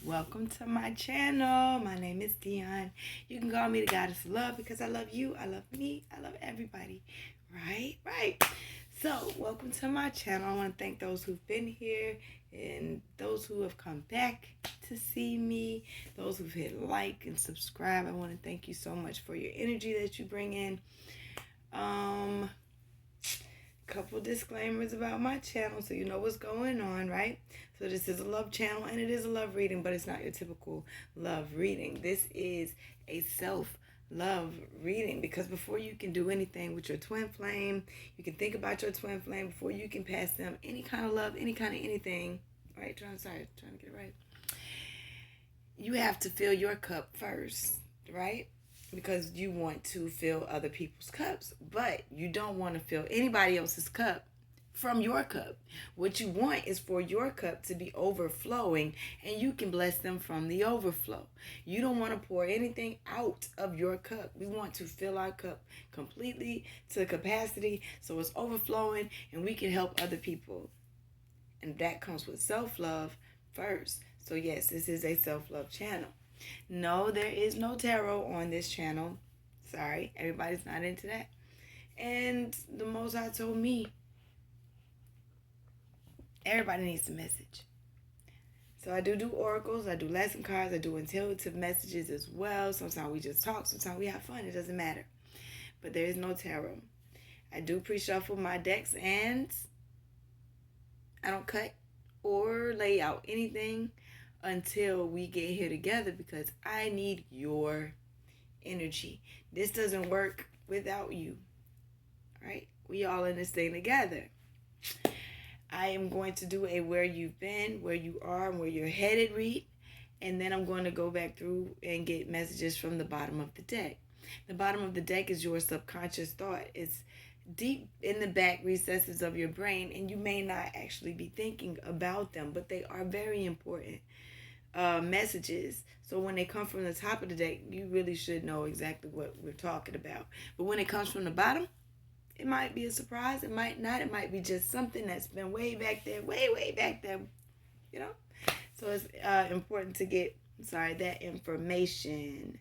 Welcome to my channel. My name is Dion. You can call me the Goddess of Love because I love you, I love me, I love everybody. Right. So, welcome to my channel. I want to thank those who've been here and those who have come back to see me, those who've hit like and subscribe. I want to thank you so much for your energy that you bring in. Couple disclaimers about my channel so you know what's going on, right? So this is a love channel and it is a love reading, but it's not your typical love reading. This is a self-love reading because before you can do anything with your twin flame, you can think about your twin flame before you can pass them any kind of love, any kind of anything, right? Trying to get it right. You have to fill your cup first, right? Because you want to fill other people's cups, but you don't want to fill anybody else's cup from your cup. What you want is for your cup to be overflowing and you can bless them from the overflow. You don't want to pour anything out of your cup. We want to fill our cup completely to capacity so it's overflowing and we can help other people. And that comes with self-love first. So yes, this is a self-love channel. No, there is no tarot on this channel. Sorry, everybody's not into that. And the Most High told me, everybody needs a message. So I do oracles, I do lesson cards, I do intuitive messages as well. Sometimes we just talk, sometimes we have fun. It doesn't matter. But there is no tarot. I do pre-shuffle my decks and I don't cut or lay out anything until we get here together because I need your energy. This doesn't work without you. Right? We all in this thing together. I am going to do a where you've been, where you are, and where you're headed read. And then I'm going to go back through and get messages from the bottom of the deck. The bottom of the deck is your subconscious thought. It's deep in the back recesses of your brain, and you may not actually be thinking about them, but they are very important messages. So when they come from the top of the deck, you really should know exactly what we're talking about. But when it comes from the bottom, it might be a surprise. It might not. It might be just something that's been way back there, way back there, you know. So it's important to get that information.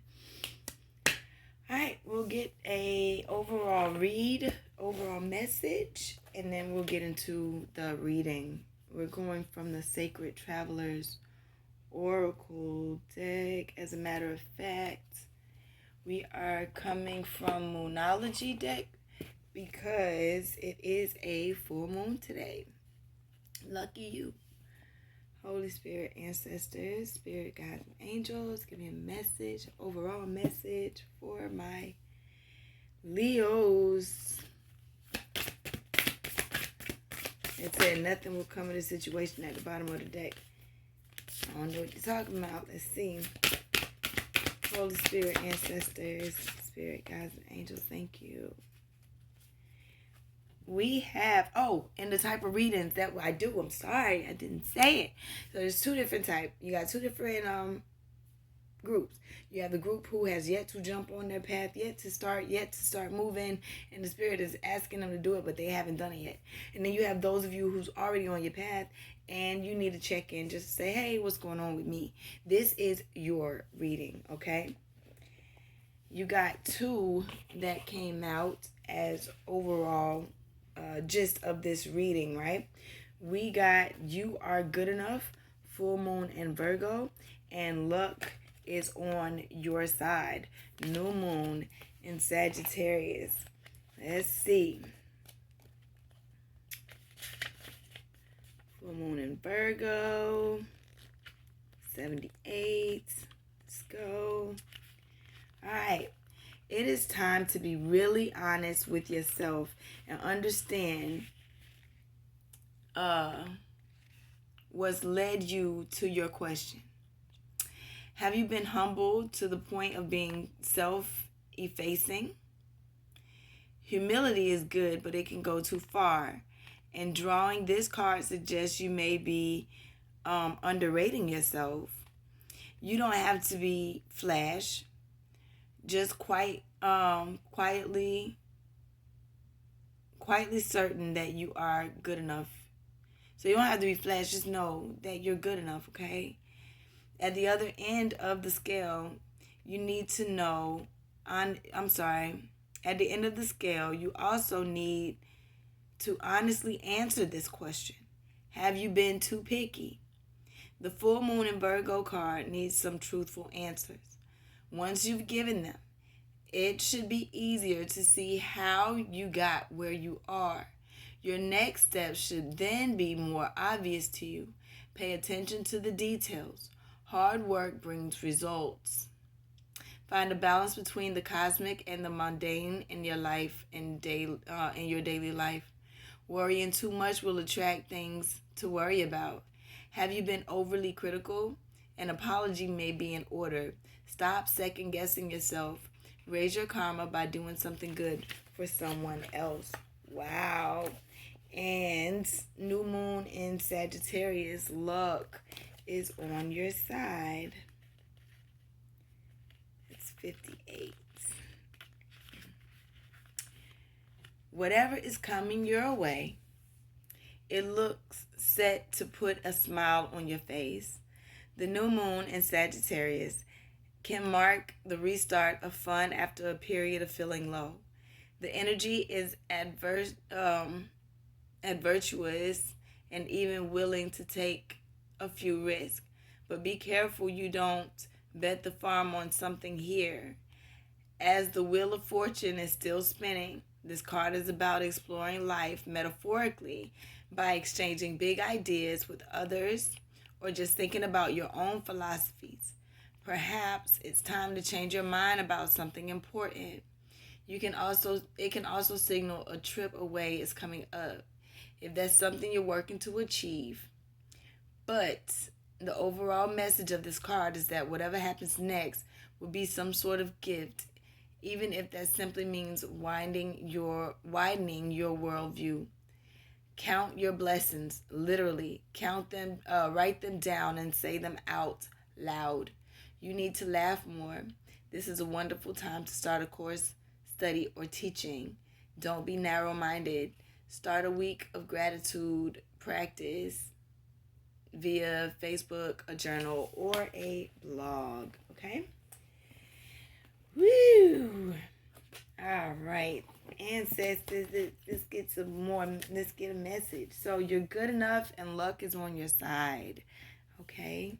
All right, we'll get a overall read, overall message, and then we'll get into the reading. We're going from the Sacred Travelers Oracle deck. As a matter of fact, we are coming from Moonology deck because it is a full moon today. Lucky you. Holy Spirit, ancestors, spirit guides, and angels, give me a message, overall message for my Leos. It said nothing will come of the situation at the bottom of the deck. I don't know what you're talking about. Let's see. Holy Spirit, ancestors, spirit guides, and angels, thank you. We have, and the type of readings that I do, I'm sorry, I didn't say it. So there's two different types. You got two different groups. You have the group who has yet to jump on their path, yet to start moving, and the spirit is asking them to do it, but they haven't done it yet. And then you have those of you who's already on your path, and you need to check in, just say, hey, what's going on with me? This is your reading, okay? You got two that came out as overall gist of this reading, right? We got You Are Good Enough, full moon in Virgo, and luck is on your side, new moon in Sagittarius. Let's see. Full moon in Virgo, 78. Let's go. All right. It is time to be really honest with yourself and understand what's led you to your question. Have you been humbled to the point of being self-effacing? Humility is good, but it can go too far. And drawing this card suggests you may be underrating yourself. You don't have to be flash. Just quietly certain that you are good enough. So you don't have to be flash. Just know that you're good enough, okay? At the other end of the scale, you need to know, at the end of the scale, you also need to honestly answer this question. Have you been too picky? The full moon in Virgo card needs some truthful answers. Once you've given them, it should be easier to see how you got where you are. Your next step should then be more obvious to you. Pay attention to the details. Hard work brings results. Find a balance between the cosmic and the mundane in your life in your daily life. Worrying too much will attract things to worry about. Have you been overly critical? An apology may be in order. Stop second guessing yourself. Raise your karma by doing something good for someone else. Wow. And new moon in Sagittarius, luck is on your side. It's 58. Whatever is coming your way, it looks set to put a smile on your face. The new moon in Sagittarius can mark the restart of fun after a period of feeling low. The energy is adventurous and even willing to take a few risks. But be careful you don't bet the farm on something here. As the wheel of fortune is still spinning, this card is about exploring life metaphorically by exchanging big ideas with others or just thinking about your own philosophies. Perhaps it's time to change your mind about something important. It can also signal a trip away is coming up if that's something you're working to achieve. But the overall message of this card is that whatever happens next will be some sort of gift, even if that simply means widening your worldview. Count your blessings, literally. Count them, write them down and say them out loud. You need to laugh more. This is a wonderful time to start a course, study, or teaching. Don't be narrow-minded. Start a week of gratitude practice via Facebook, a journal, or a blog. Okay? Woo! All right. Ancestors, let's get a message. So you're good enough and luck is on your side. Okay?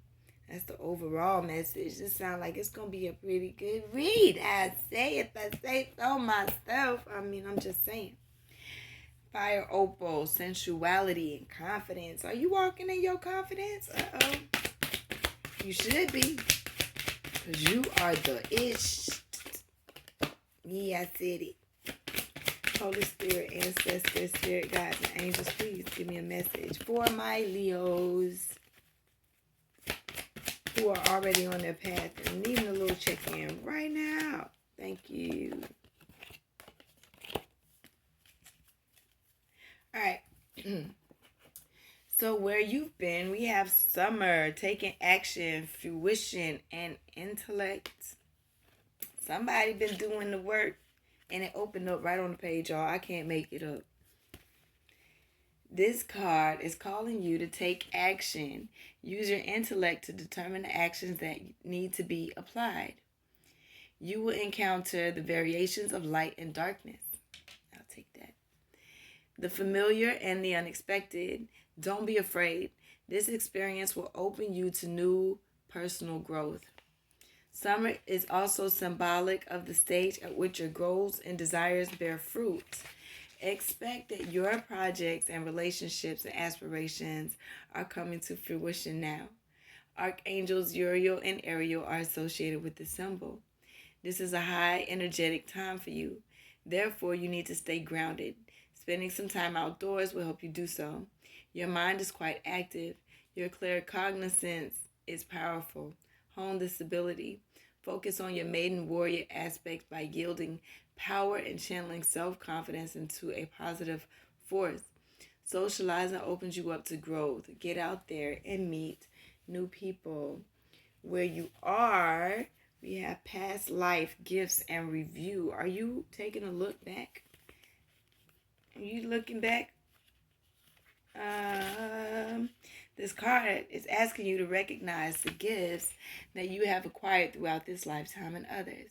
That's the overall message. This sounds like it's going to be a pretty good read. I say so myself. I'm just saying. Fire opal, sensuality, and confidence. Are you walking in your confidence? Uh-oh. You should be. Because you are the ish. Yeah, I said it. Holy Spirit, ancestors, spirit guides, and angels, please give me a message for my Leos who are already on their path and needing a little check-in right now. Thank you. All right. So where you've been, we have summer, taking action, fruition, and intellect. Somebody been doing the work, and it opened up right on the page, y'all. I can't make it up. This card is calling you to take action. Use your intellect to determine the actions that need to be applied. You will encounter the variations of light and darkness. I'll take that. The familiar and the unexpected. Don't be afraid. This experience will open you to new personal growth. Summer is also symbolic of the stage at which your goals and desires bear fruit. Expect that your projects and relationships and aspirations are coming to fruition now. Archangels Uriel and Ariel are associated with the symbol. This is a high energetic time for you. Therefore, you need to stay grounded. Spending some time outdoors will help you do so. Your mind is quite active. Your claircognizance is powerful. Hone this ability. Focus on your maiden warrior aspect by yielding power and channeling self-confidence into a positive force. Socializing opens you up to growth. Get out there and meet new people. Where you are, we have past life, gifts, and review. Are you taking a look back? Are you looking back? This card is asking you to recognize the gifts that you have acquired throughout this lifetime and others.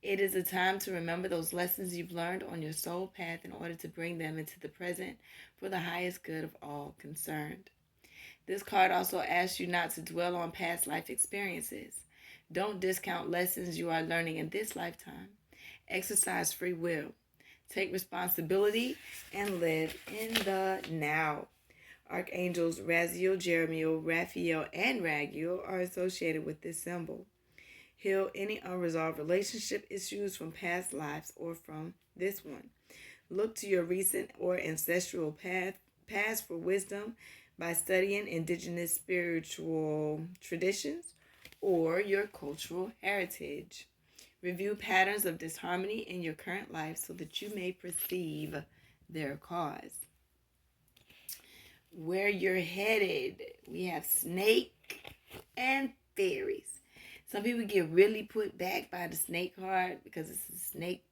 It is a time to remember those lessons you've learned on your soul path in order to bring them into the present for the highest good of all concerned. This card also asks you not to dwell on past life experiences. Don't discount lessons you are learning in this lifetime. Exercise free will. Take responsibility and live in the now. Archangels Raziel, Jeremiel, Raphael, and Raguel are associated with this symbol. Heal any unresolved relationship issues from past lives or from this one. Look to your recent or ancestral past for wisdom by studying indigenous spiritual traditions or your cultural heritage. Review patterns of disharmony in your current life so that you may perceive their cause. Where you're headed, we have snake and fairies. Some people get really put back by the snake card because it's a snake,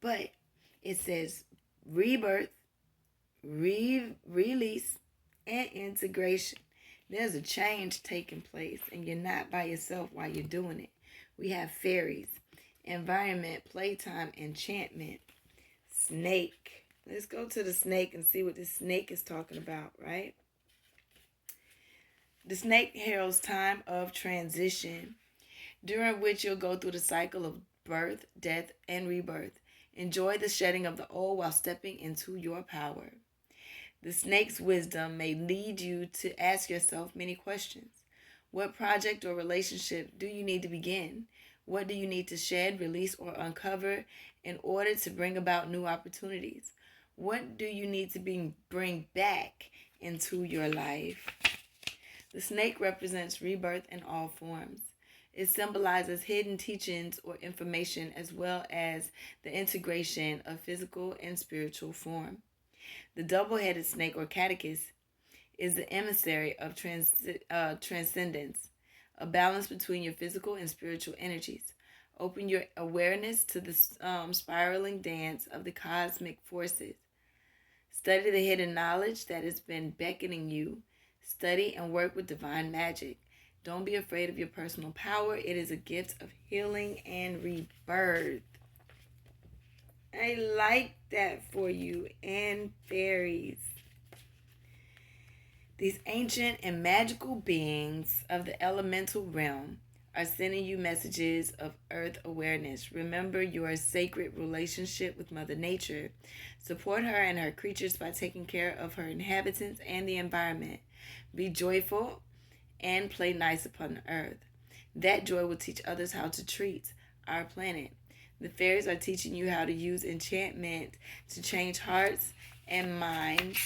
but it says rebirth, release, and integration. There's a change taking place, and you're not by yourself while you're doing it. We have fairies, environment, playtime, enchantment, snake. Let's go to the snake and see what the snake is talking about, right? The snake heralds time of transition, during which you'll go through the cycle of birth, death, and rebirth. Enjoy the shedding of the old while stepping into your power. The snake's wisdom may lead you to ask yourself many questions. What project or relationship do you need to begin? What do you need to shed, release, or uncover in order to bring about new opportunities? What do you need to bring back into your life? The snake represents rebirth in all forms. It symbolizes hidden teachings or information as well as the integration of physical and spiritual form. The double-headed snake or caduceus is the emissary of transcendence, a balance between your physical and spiritual energies. Open your awareness to the spiraling dance of the cosmic forces. Study the hidden knowledge that has been beckoning you. Study and work with divine magic. Don't be afraid of your personal power. It is a gift of healing and rebirth. I like that for you. And fairies. These ancient and magical beings of the elemental realm are sending you messages of earth awareness. Remember your sacred relationship with Mother Nature. Support her and her creatures by taking care of her inhabitants and the environment. Be joyful and play nice upon the earth. That joy will teach others how to treat our planet. The fairies are teaching you how to use enchantment to change hearts and minds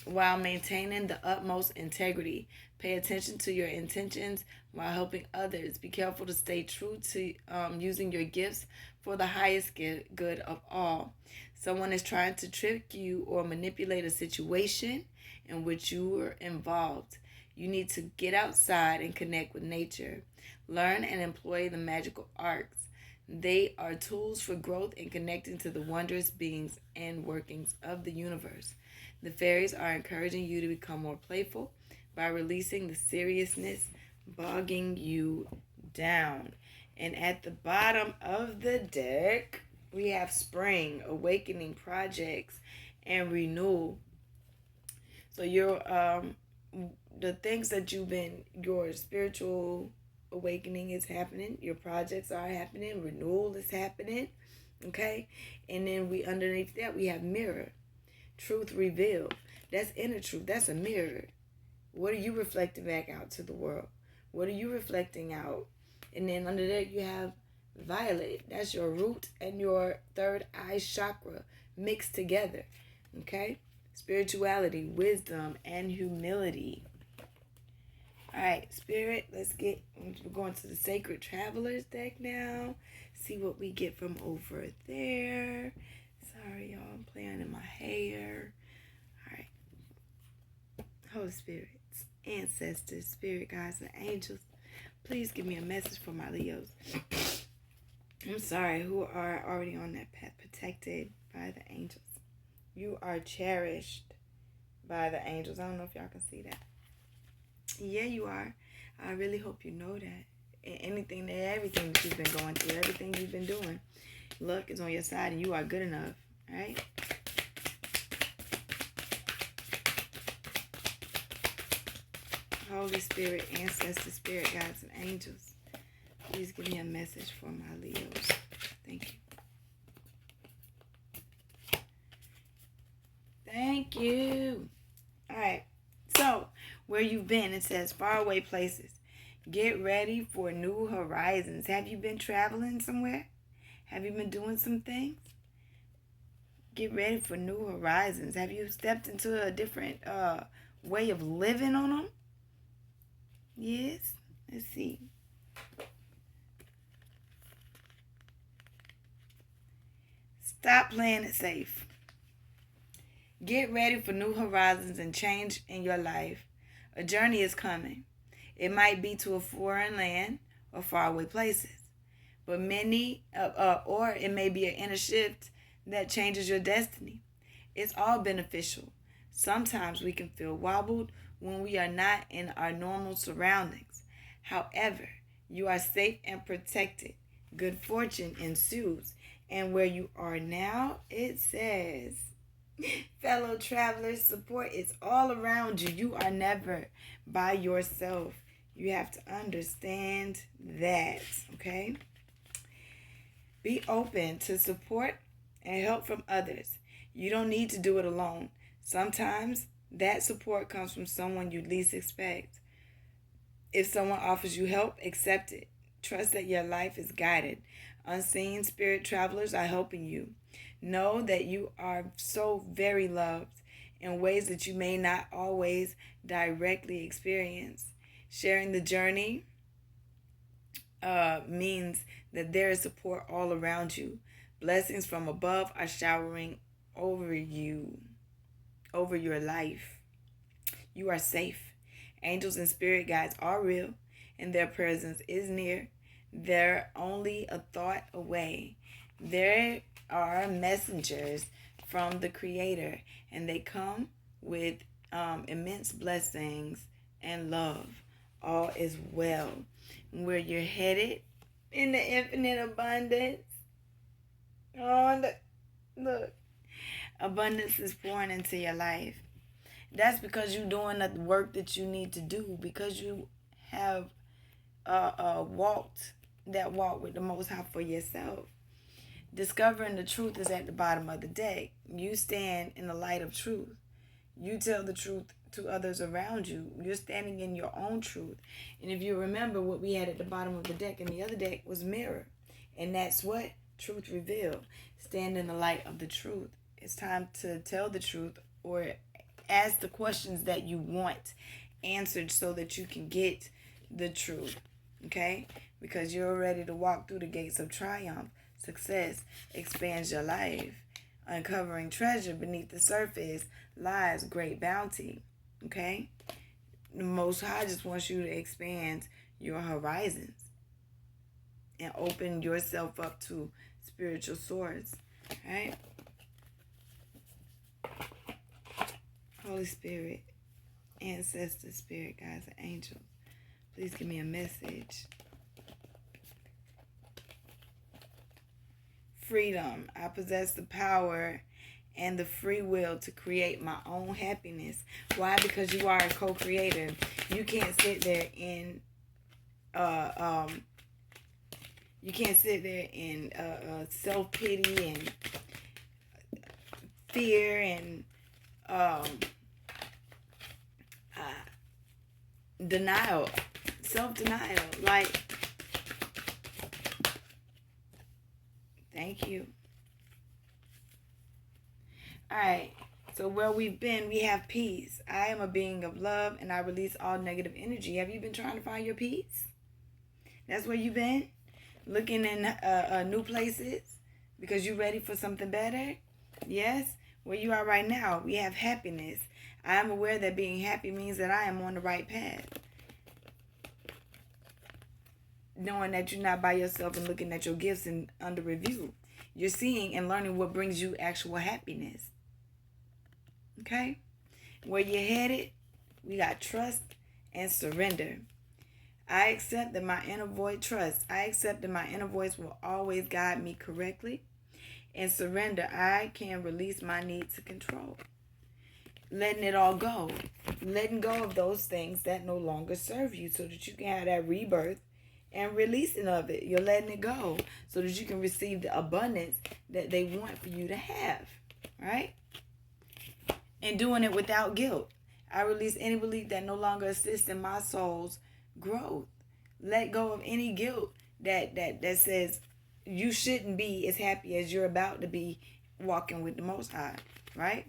while maintaining the utmost integrity. Pay attention to your intentions while helping others. Be careful to stay true to using your gifts for the highest good of all. Someone is trying to trick you or manipulate a situation in which you were involved. You need to get outside and connect with nature. Learn and employ the magical arts. They are tools for growth and connecting to the wondrous beings and workings of the universe. The fairies are encouraging you to become more playful by releasing the seriousness bogging you down. And at the bottom of the deck, we have spring, awakening, projects, and renewal. So the things that your spiritual awakening is happening, your projects are happening, renewal is happening, okay? And then underneath that, we have mirror, truth revealed. That's inner truth. That's a mirror. What are you reflecting back out to the world? What are you reflecting out? And then under that, you have violet. That's your root and your third eye chakra mixed together, okay? Spirituality, wisdom, and humility. All right, Spirit, we're going to the Sacred Travelers deck now. See what we get from over there. Sorry, y'all, I'm playing in my hair. All right. Holy Spirits, ancestors, spirit guides, and angels, please give me a message for my Leos. I'm sorry, who are already on that path, protected by the angels. You are cherished by the angels. I don't know if y'all can see that. Yeah, you are. I really hope you know that. Everything that you've been going through, everything you've been doing, luck is on your side and you are good enough. All right? Holy Spirit, ancestor, spirit, guides, and angels, please give me a message for my Leos. Thank you. Thank you. All right. So, where you've been, it says faraway places. Get ready for new horizons. Have you been traveling somewhere? Have you been doing some things? Get ready for new horizons. Have you stepped into a different way of living on them? Yes. Let's see. Stop playing it safe. Get ready for new horizons and change in your life. A journey is coming. It might be to a foreign land or faraway places, but or it may be an inner shift that changes your destiny. It's all beneficial. Sometimes we can feel wobbled when we are not in our normal surroundings. However, you are safe and protected. Good fortune ensues. And where you are now, it says, fellow travelers, support is all around you. You are never by yourself. You have to understand that, okay? Be open to support and help from others. You don't need to do it alone. Sometimes that support comes from someone you least expect. If someone offers you help, accept it. Trust that your life is guided. Unseen spirit travelers are helping you. Know that you are so very loved in ways that you may not always directly experience. Sharing the journey means that there is support all around you. Blessings from above are showering over you, over your life. You are safe. Angels and spirit guides are real, and their presence is near. They're only a thought away. There are messengers from the Creator, and they come with immense blessings and love. All is well. Where you're headed in the infinite abundance. Oh, look. Abundance is pouring into your life. That's because you're doing the work that you need to do, because you have walked that walk with the Most High for yourself. Discovering the truth is at the bottom of the deck. You stand in the light of truth. You tell the truth to others around you. You're standing in your own truth. And if you remember, what we had at the bottom of the deck and the other deck was mirror. And that's what truth revealed. Stand in the light of the truth. It's time to tell the truth or ask the questions that you want answered so that you can get the truth. Okay? Because you're ready to walk through the gates of triumph. Success expands your life. Uncovering treasure beneath the surface lies great bounty. Okay? The Most High just wants you to expand your horizons and open yourself up to spiritual source. Right? Holy Spirit, ancestor, spirit, guides, and angels, please give me a message. Freedom. I possess the power and the free will to create my own happiness. Why? Because you are a co-creator. You can't sit there in self-pity and fear and denial, self-denial. Like, thank you. All right. So where we've been, we have peace. I am a being of love, and I release all negative energy. Have you been trying to find your peace? That's where you've been? Looking in new places because you're ready for something better? Yes? Where you are right now, we have happiness. I am aware that being happy means that I am on the right path. Knowing that you're not by yourself and looking at your gifts and under review. You're seeing and learning what brings you actual happiness. Okay? Where you're headed, we got trust and surrender. I accept that my inner voice trust. I accept that my inner voice will always guide me correctly. And surrender, I can release my need to control. Letting it all go. Letting go of those things that no longer serve you so that you can have that rebirth and releasing of it. You're letting it go so that you can receive the abundance that they want for you to have. Right? And doing it without guilt. I release any belief that no longer assists in my soul's growth. Let go of any guilt that says you shouldn't be as happy as you're about to be walking with the Most High. Right?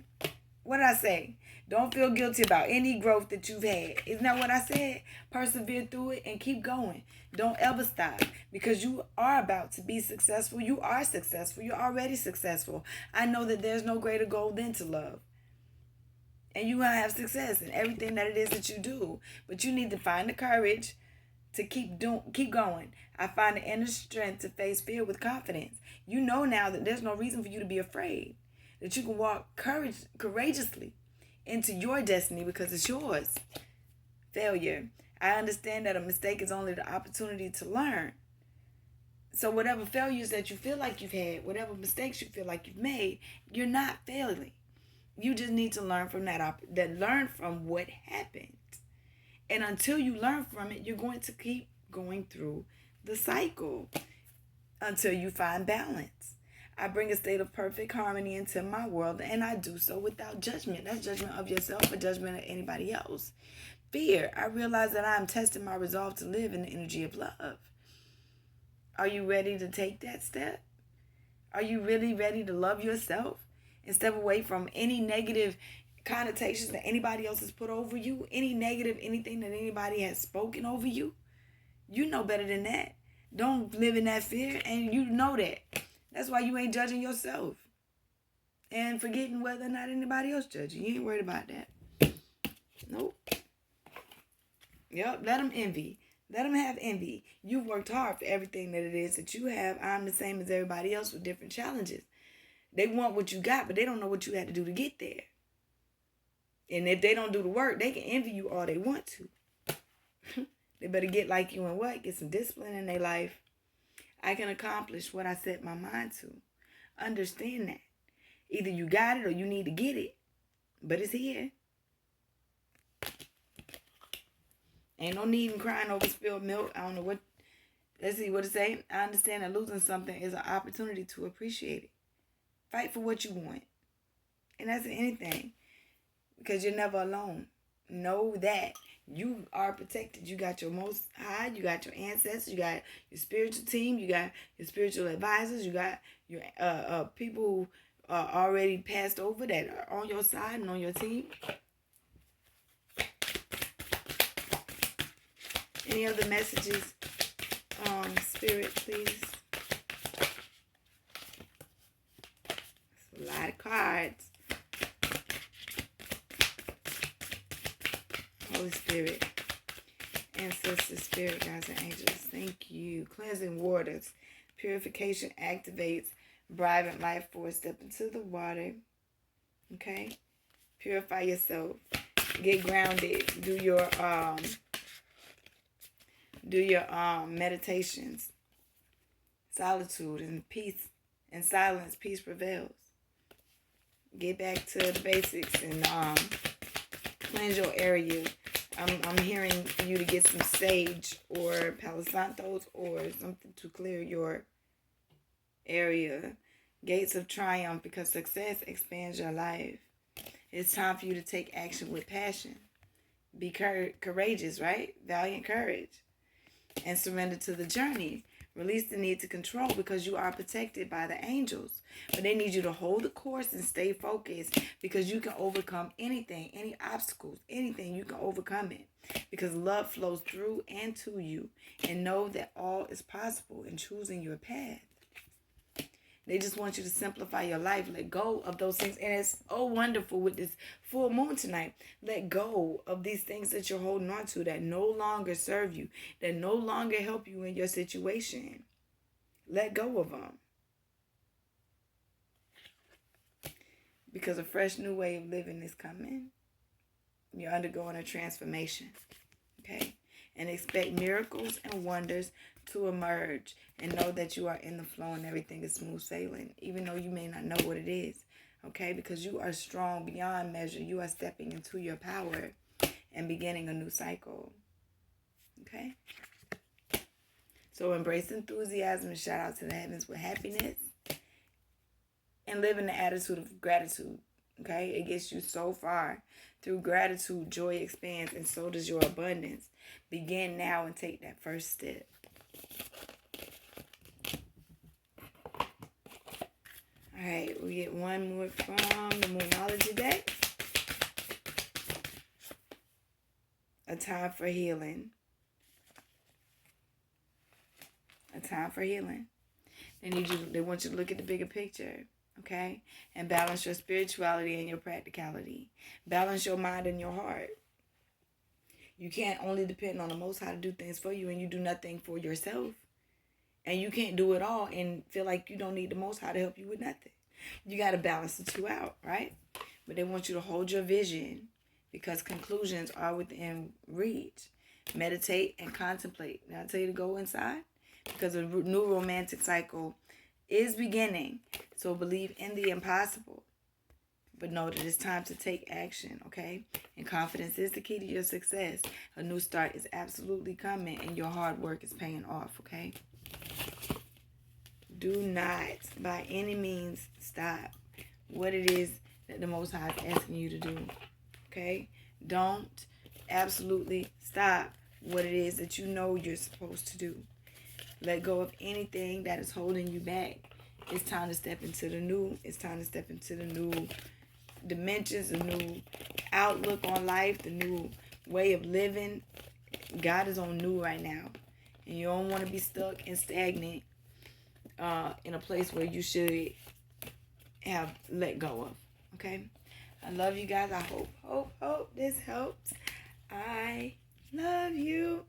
What did I say? Don't feel guilty about any growth that you've had. Isn't that what I said? Persevere through it and keep going. Don't ever stop because you are about to be successful. You are successful. You're already successful. I know that there's no greater goal than to love. And you're going to have success in everything that it is that you do. But you need to find the courage to keep going. I find the inner strength to face fear with confidence. You know now that there's no reason for you to be afraid. That you can walk courageously into your destiny because it's yours. Failure. I understand that a mistake is only the opportunity to learn. So whatever failures that you feel like you've had, whatever mistakes you feel like you've made, you're not failing. You just need to learn from learn from what happened. And until you learn from it, you're going to keep going through the cycle until you find balance. I bring a state of perfect harmony into my world, and I do so without judgment. That's judgment of yourself or judgment of anybody else. Fear. I realize that I am testing my resolve to live in the energy of love. Are you ready to take that step? Are you really ready to love yourself and step away from any negative connotations that anybody else has put over you? Any negative, anything that anybody has spoken over you? You know better than that. Don't live in that fear, and you know that. That's why you ain't judging yourself and forgetting whether or not anybody else judging. You ain't worried about that. Nope. Yep, let them envy. Let them have envy. You've worked hard for everything that it is that you have. I'm the same as everybody else with different challenges. They want what you got, but they don't know what you had to do to get there. And if they don't do the work, they can envy you all they want to. They better get like you and what? Get some discipline in their life. I can accomplish what I set my mind to. Understand that. Either you got it or you need to get it. But it's here. Ain't no need in crying over spilled milk. I don't know what. Let's see what it say. I understand that losing something is an opportunity to appreciate it. Fight for what you want. And that's in anything. Because you're never alone. Know that. You are protected. You got your Most High. You got your ancestors. You got your spiritual team. You got your spiritual advisors. You got your people who are already passed over that are on your side and on your team. Any other messages, Spirit, please? That's a lot of cards. Holy Spirit, ancestors, spirit, guides, and angels, thank you. Cleansing waters, purification activates vibrant life force. Step into the water, okay? Purify yourself. Get grounded. Do your meditations. Solitude and peace and silence. Peace prevails. Get back to the basics and cleanse your area. I'm hearing for you to get some sage or Palo Santos or something to clear your area. Gates of triumph, because success expands your life. It's time for you to take action with passion. Be courageous, right? Valiant courage. And surrender to the journey. Release the need to control because you are protected by the angels. But they need you to hold the course and stay focused because you can overcome anything, any obstacles, anything, you can overcome it. Because love flows through and to you. And know that all is possible in choosing your path. They just want you to simplify your life. Let go of those things. And it's oh wonderful with this full moon tonight. Let go of these things that you're holding on to that no longer serve you, that no longer help you in your situation. Let go of them. Because a fresh new way of living is coming. You're undergoing a transformation. Okay? And expect miracles and wonders to emerge. And know that you are in the flow and everything is smooth sailing. Even though you may not know what it is. Okay? Because you are strong beyond measure. You are stepping into your power and beginning a new cycle. Okay? So embrace enthusiasm and shout out to the heavens with happiness. And live in the attitude of gratitude. Okay? It gets you so far. Through gratitude, joy expands, and so does your abundance. Begin now and take that first step. All right, we get one more from the Moonology deck. A time for healing. A time for healing. They want you to look at the bigger picture. Okay? And balance your spirituality and your practicality. Balance your mind and your heart. You can't only depend on the Most High to do things for you and you do nothing for yourself. And you can't do it all and feel like you don't need the Most High to help you with nothing. You got to balance the two out, right? But they want you to hold your vision because conclusions are within reach. Meditate and contemplate. Now I tell you to go inside because a new romantic cycle is beginning. So believe in the impossible. But know that it's time to take action, okay? And confidence is the key to your success. A new start is absolutely coming and your hard work is paying off, okay? Do not, by any means, stop what it is that the Most High is asking you to do, okay? Don't absolutely stop what it is that you know you're supposed to do. Let go of anything that is holding you back. It's time to step into the new. It's time to step into the new dimensions, the new outlook on life, the new way of living. God is on new right now. And you don't want to be stuck and stagnant in a place where you should have let go of. Okay? I love you guys. I hope this helps. I love you.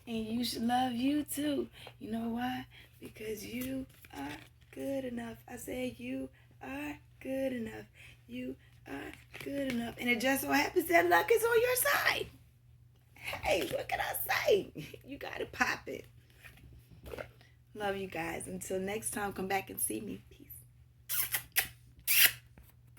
And you should love you too. You know why? Because you are good enough. I said you are good enough. You are good enough. And it just so happens that luck is on your side. Hey, what can I say? You got to pop it. Love you guys. Until next time, come back and see me. Peace.